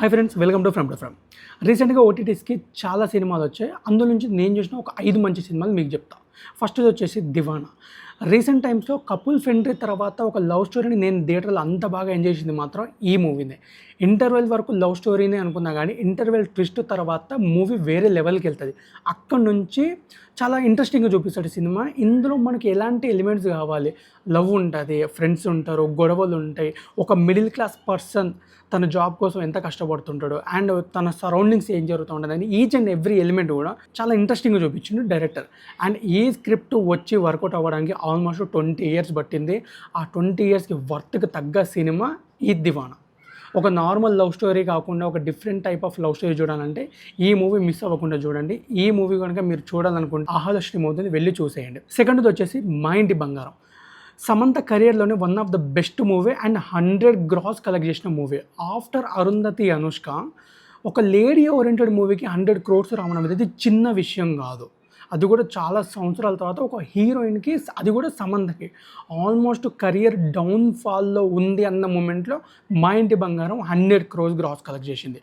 Hi friends, welcome to from. రీసెంట్గా ఓటీటీస్కి చాలా సినిమాలు వచ్చాయి. అందులో నుంచి నేను చూసిన ఒక 5 మంచి సినిమాలు మీకు చెప్తా. ఫస్ట్‌ది వచ్చేసి 'దివానా'. రీసెంట్ టైమ్స్‌లో కపుల్ ఫ్రెండ్లీ తర్వాత ఒక లవ్ స్టోరీని నేను థియేటర్‌లో అంత బాగా ఎంజాయ్ చేసింది మాత్రం ఈ మూవీనే. ఇంటర్వెల్ వరకు లవ్ స్టోరీనే అనుకున్నా కానీ ఇంటర్వెల్ ట్విస్ట్ తర్వాత మూవీ వేరే లెవెల్‌కి వెళ్తది. అక్కడి నుంచి చాలా ఇంట్రెస్టింగ్‌గా చూపిస్తాడు సినిమా. ఇందులో మనకి ఎలాంటి ఎలిమెంట్స్ కావాలి, లవ్ ఉంటది, ఫ్రెండ్స్ ఉంటారు, గొడవలు ఉంటాయి, ఒక మిడిల్ క్లాస్ పర్సన్ తన జాబ్ కోసం ఎంత కష్టపడుతుంటాడో అండ్ తన సరౌండింగ్స్ ఏం జరుగుతూ ఉంటుందని ఈచ్ అండ్ ఎవ్రీ ఎలిమెంట్ కూడా చాలా ఇంట్రెస్టింగ్గా చూపించిండు డైరెక్టర్. అండ్ ఈ స్క్రిప్ట్ వచ్చి వర్కౌట్ అవ్వడానికి ఆల్మోస్ట్ 20 ఇయర్స్ పట్టింది. ఆ 20 ఇయర్స్కి వర్త్కి తగ్గ సినిమా ఈ 'దివానా'. ఒక నార్మల్ లవ్ స్టోరీ కాకుండా ఒక different type of love story చూడాలంటే ఈ మూవీ మిస్ అవ్వకుండా చూడండి. ఈ మూవీ కనుక మీరు చూడాలనుకుంటే ఆహాలక్ష్మి అవుతుంది, వెళ్ళి చూసేయండి. సెకండ్ది వచ్చేసి 'మా ఇంటి బంగారం'. సమంత కెరియర్‌లోనే one of the best movie and 100 gross collect చేసిన మూవీ. ఆఫ్టర్ 'అరుంధతి', 'అనుష్క' ఒక లేడీ ఓరియెంటెడ్ మూవీకి 100 crores రావడం అనేది చిన్న విషయం కాదు. అది కూడా చాలా సంవత్సరాల తర్వాత ఒక హీరోయిన్‌కి, అది కూడా సమంతకి ఆల్మోస్ట్ కెరియర్ డౌన్‌ఫాల్‌లో ఉంది అన్న మూమెంట్‌లో 'మా ఇంటి బంగారం' 100 crores గ్రాస్ కలెక్ట్ చేసింది.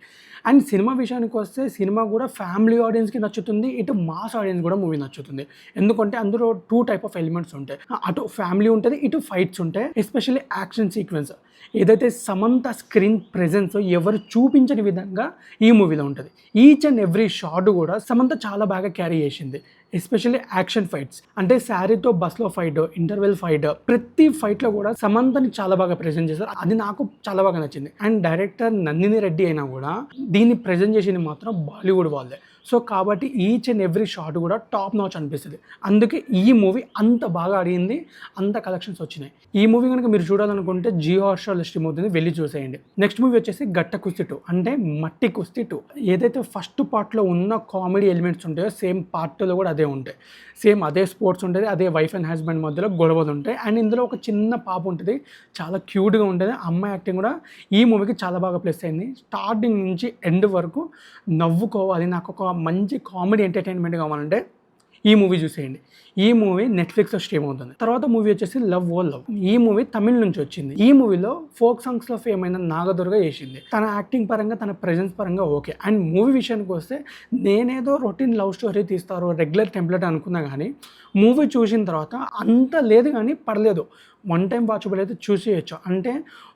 అండ్ సినిమా విషయానికి వస్తే సినిమా కూడా ఫ్యామిలీ ఆడియన్స్‌కి నచ్చుతుంది, ఇటు మాస్ ఆడియన్స్ కూడా మూవీ నచ్చుతుంది. ఎందుకంటే అందులో 2 టైప్ ఆఫ్ ఎలిమెంట్స్ ఉంటాయి. అటు ఫ్యామిలీ ఉంటుంది, ఇటు ఫైట్స్ ఉంటాయి. ఎస్పెషల్లీ యాక్షన్ సీక్వెన్స్ ఏదైతే సమంత స్క్రీన్ ప్రెజెన్స్ ఎవరు చూపించని విధంగా ఈ మూవీలో ఉంటుంది. ఈచ్ అండ్ ఎవ్రీ షాట్ కూడా సమంత చాలా బాగా క్యారీ చేసింది. ఎస్పెషల్లీ యాక్షన్ ఫైట్స్ అంటే శారీతో బస్లో ఫైట్, ఇంటర్వెల్ ఫైట్, ప్రతి ఫైట్లో కూడా సమంతని చాలా బాగా ప్రెజెంట్ చేశారు. అది నాకు చాలా బాగా నచ్చింది. అండ్ డైరెక్టర్ నందిని రెడ్డి అయినా కూడా దీన్ని ప్రెజెంట్ చేసింది మాత్రం బాలీవుడ్ వాళ్ళే. సో కాబట్టి ఈచ్ అండ్ ఎవ్రీ షాట్ కూడా టాప్ నాచ్ అనిపిస్తుంది. అందుకే ఈ మూవీ అంత బాగా ఆడింది, అంత కలెక్షన్స్ వచ్చినాయి. ఈ మూవీ కనుక మీరు చూడాలనుకుంటే జియో హాట్‌స్టార్‌లో స్ట్రీమ్ అవుతుంది, వెళ్ళి చూసేయండి. నెక్స్ట్ మూవీ వచ్చేసి 'గట్ట కుస్తీ 2' అంటే 'మట్టి కుస్తీ 2'. ఏదైతే ఫస్ట్ పార్ట్లో ఉన్న కామెడీ ఎలిమెంట్స్ ఉంటాయో సేమ్ పార్ట్ 2లో కూడా అదే ఉంటాయి. సేమ్ అదే స్పోర్ట్స్ ఉంటుంది, అదే వైఫ్ అండ్ హస్బెండ్ మధ్యలో గొడవలు ఉంటాయి. అండ్ ఇందులో ఒక చిన్న పాప ఉంటుంది, చాలా క్యూట్గా ఉంటుంది. అమ్మాయి యాక్టింగ్ కూడా ఈ మూవీకి చాలా బాగా ప్లస్ అయింది. స్టార్టింగ్ నుంచి ఎండ్ వరకు నవ్వుకోవాలి, నాకు ఒక మంచి కామెడీ ఎంటర్టైన్మెంట్ కావాలంటే ఈ మూవీ చూసేయండి. ఈ మూవీ నెట్‌ఫ్లిక్స్‌లో స్ట్రీమ్ అవుతుంది. తర్వాత మూవీ వచ్చేసి 'లవ్ ఓ లవ్'. ఈ మూవీ తమిళ్ నుంచి వచ్చింది. ఈ మూవీలో ఫోక్ సాంగ్స్‌లో ఫేమ్ అయిన నాగదుర్గ చేసింది. తన యాక్టింగ్ పరంగా, తన ప్రెజెన్స్ పరంగా ఓకే. అండ్ మూవీ విషయానికి వస్తే నేనేదో రొటీన్ లవ్ స్టోరీ తీస్తారు, రెగ్యులర్ టెంప్లెట్ అనుకున్నా కానీ మూవీ చూసిన తర్వాత అంత లేదు కానీ పర్లేదు, వన్ టైం వాచబుల్ అయితే చూసేయచ్చు. అంటే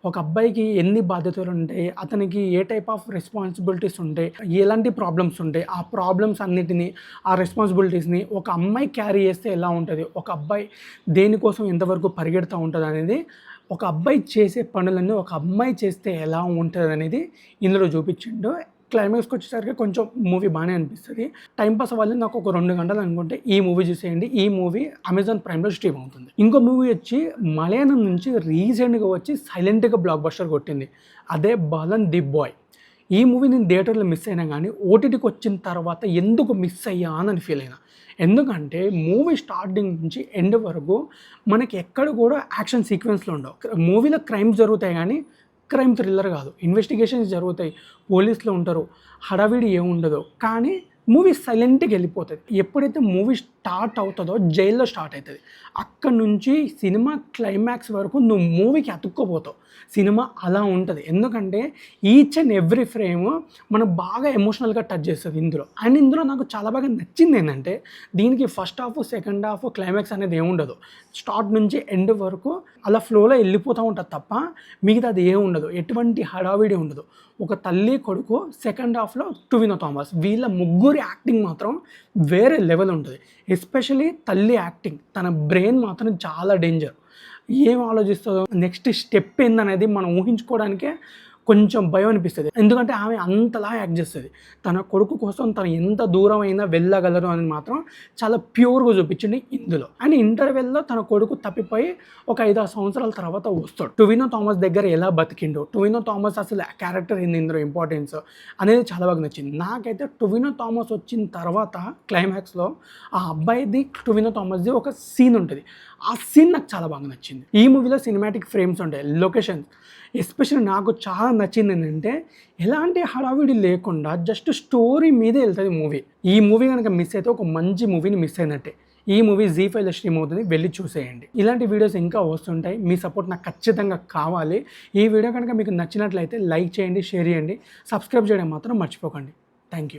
ఒక అబ్బాయికి ఎన్ని బాధ్యతలు ఉంటాయి, అతనికి ఏ టైప్ ఆఫ్ రెస్పాన్సిబిలిటీస్ ఉంటాయి, ఎలాంటి ప్రాబ్లమ్స్ ఉంటాయి, ఆ ప్రాబ్లమ్స్ అన్నిటినీ, ఆ రెస్పాన్సిబిలిటీస్ని ఒక అమ్మాయి క్యారీ చేస్తే ఎలా ఉంటుంది, ఒక అబ్బాయి దేనికోసం ఎంతవరకు పరిగెడుతూ ఉంటుంది అనేది, ఒక అబ్బాయి చేసే పనులన్నీ ఒక అమ్మాయి చేస్తే ఎలా ఉంటుంది అనేది ఇందులో చూపించిండు. క్లైమాక్స్కి వచ్చేసరికి కొంచెం మూవీ బాగానే అనిపిస్తుంది. టైంపాస్ అవ్వాలి నాకు ఒక 2 గంటలు అనుకుంటే ఈ మూవీ చూసేయండి. ఈ మూవీ అమెజాన్ ప్రైమ్‌లో స్ట్రీమ్ అవుతుంది. ఇంకో మూవీ వచ్చి మలయాళం నుంచి రీసెంట్గా వచ్చి సైలెంట్గా బ్లాక్ బస్టర్ కొట్టింది. అదే 'బాలన్ ది బాయ్'. ఈ మూవీ నేను థియేటర్లో మిస్ అయినా కానీ ఓటీటీకి వచ్చిన తర్వాత ఎందుకు మిస్ అయ్యా అని ఫీల్ అయినా. ఎందుకంటే మూవీ స్టార్టింగ్ నుంచి ఎండ్ వరకు మనకి ఎక్కడ కూడా యాక్షన్ సీక్వెన్స్లు ఉండవు. మూవీలో క్రైమ్స్ జరుగుతాయి కానీ క్రైమ్ థ్రిల్లర్ కాదు. ఇన్వెస్టిగేషన్స్ జరుగుతాయి, పోలీసులు ఉంటారు, హడావిడి ఏముండదు. కానీ మూవీ సైలెంట్‌గా వెళ్ళిపోతుంది. ఎప్పుడైతే మూవీ స్టార్ట్ అవుతుందో జైల్లో స్టార్ట్ అవుతుంది. అక్కడి నుంచి సినిమా క్లైమాక్స్ వరకు నువ్వు మూవీకి అతుక్కోపోతావు. సినిమా అలా ఉంటుంది. ఎందుకంటే ఈచ్ అండ్ ఎవ్రీ ఫ్రేమ్ మనం బాగా ఎమోషనల్గా టచ్ చేస్తుంది ఇందులో. అండ్ ఇందులో నాకు చాలా బాగా నచ్చింది ఏంటంటే దీనికి first half, second half, climax అనేది ఏముండదు. స్టార్ట్ నుంచి ఎండ్ వరకు అలా ఫ్లోలో వెళ్ళిపోతూ ఉంటుంది తప్ప మిగతాది ఏముండదు. ఎటువంటి హడావిడి ఉండదు. ఒక తల్లి కొడుకు సెకండ్ హాఫ్లో టొవినో థామస్, వీళ్ళ ముగ్గురి యాక్టింగ్ మాత్రం వేరే లెవెల్ ఉంటుంది. ఎస్పెషలీ తల్లి యాక్టింగ్, తన బ్రెయిన్ మాత్రం చాలా డేంజర్. ఏం ఆలోచిస్తుందో, నెక్స్ట్ స్టెప్ ఏందనేది మనం ఊహించుకోవడానికే కొంచెం భయం అనిపిస్తుంది. ఎందుకంటే ఆమె అంతలా యాక్ట్ చేస్తుంది. తన కొడుకు కోసం తను ఎంత దూరం అయినా వెళ్ళగలరు అని మాత్రం చాలా ప్యూర్గా చూపించింది ఇందులో. అండ్ ఇంటర్వెల్లో తన కొడుకు తప్పిపోయి ఒక 5-6 సంవత్సరాల తర్వాత వస్తాడు. టొవినో థామస్ దగ్గర ఎలా బతికిండో, టొవినో థామస్ అసలు క్యారెక్టర్ ఏంది ఇందులో ఇంపార్టెన్స్ అనేది చాలా బాగా నచ్చింది. నాకైతే టొవినో థామస్ వచ్చిన తర్వాత క్లైమాక్స్లో ఆ అబ్బాయిది, టొవినో థామస్ది ఒక సీన్ ఉంటుంది. ఆ సీన్ నాకు చాలా బాగా నచ్చింది. ఈ మూవీలో సినిమాటిక్ ఫ్రేమ్స్ ఉంటాయి, లొకేషన్స్. ఎస్పెషల్లీ నాకు చాలా నచ్చింది ఏంటంటే ఎలాంటి హడావిడి లేకుండా జస్ట్ స్టోరీ మీదే వెళ్తుంది మూవీ. ఈ మూవీ కనుక మిస్ అయితే ఒక మంచి మూవీని మిస్ అయినట్టే. ఈ మూవీ జీ5లో స్ట్రీమ్ అవుతుంది, వెళ్ళి చూసేయండి. ఇలాంటి వీడియోస్ ఇంకా వస్తుంటాయి, మీ సపోర్ట్ నాకు ఖచ్చితంగా కావాలి. ఈ వీడియో కనుక మీకు నచ్చినట్లయితే లైక్ చేయండి, షేర్ చేయండి, సబ్స్క్రైబ్ చేయడం మాత్రం మర్చిపోకండి. Thank you.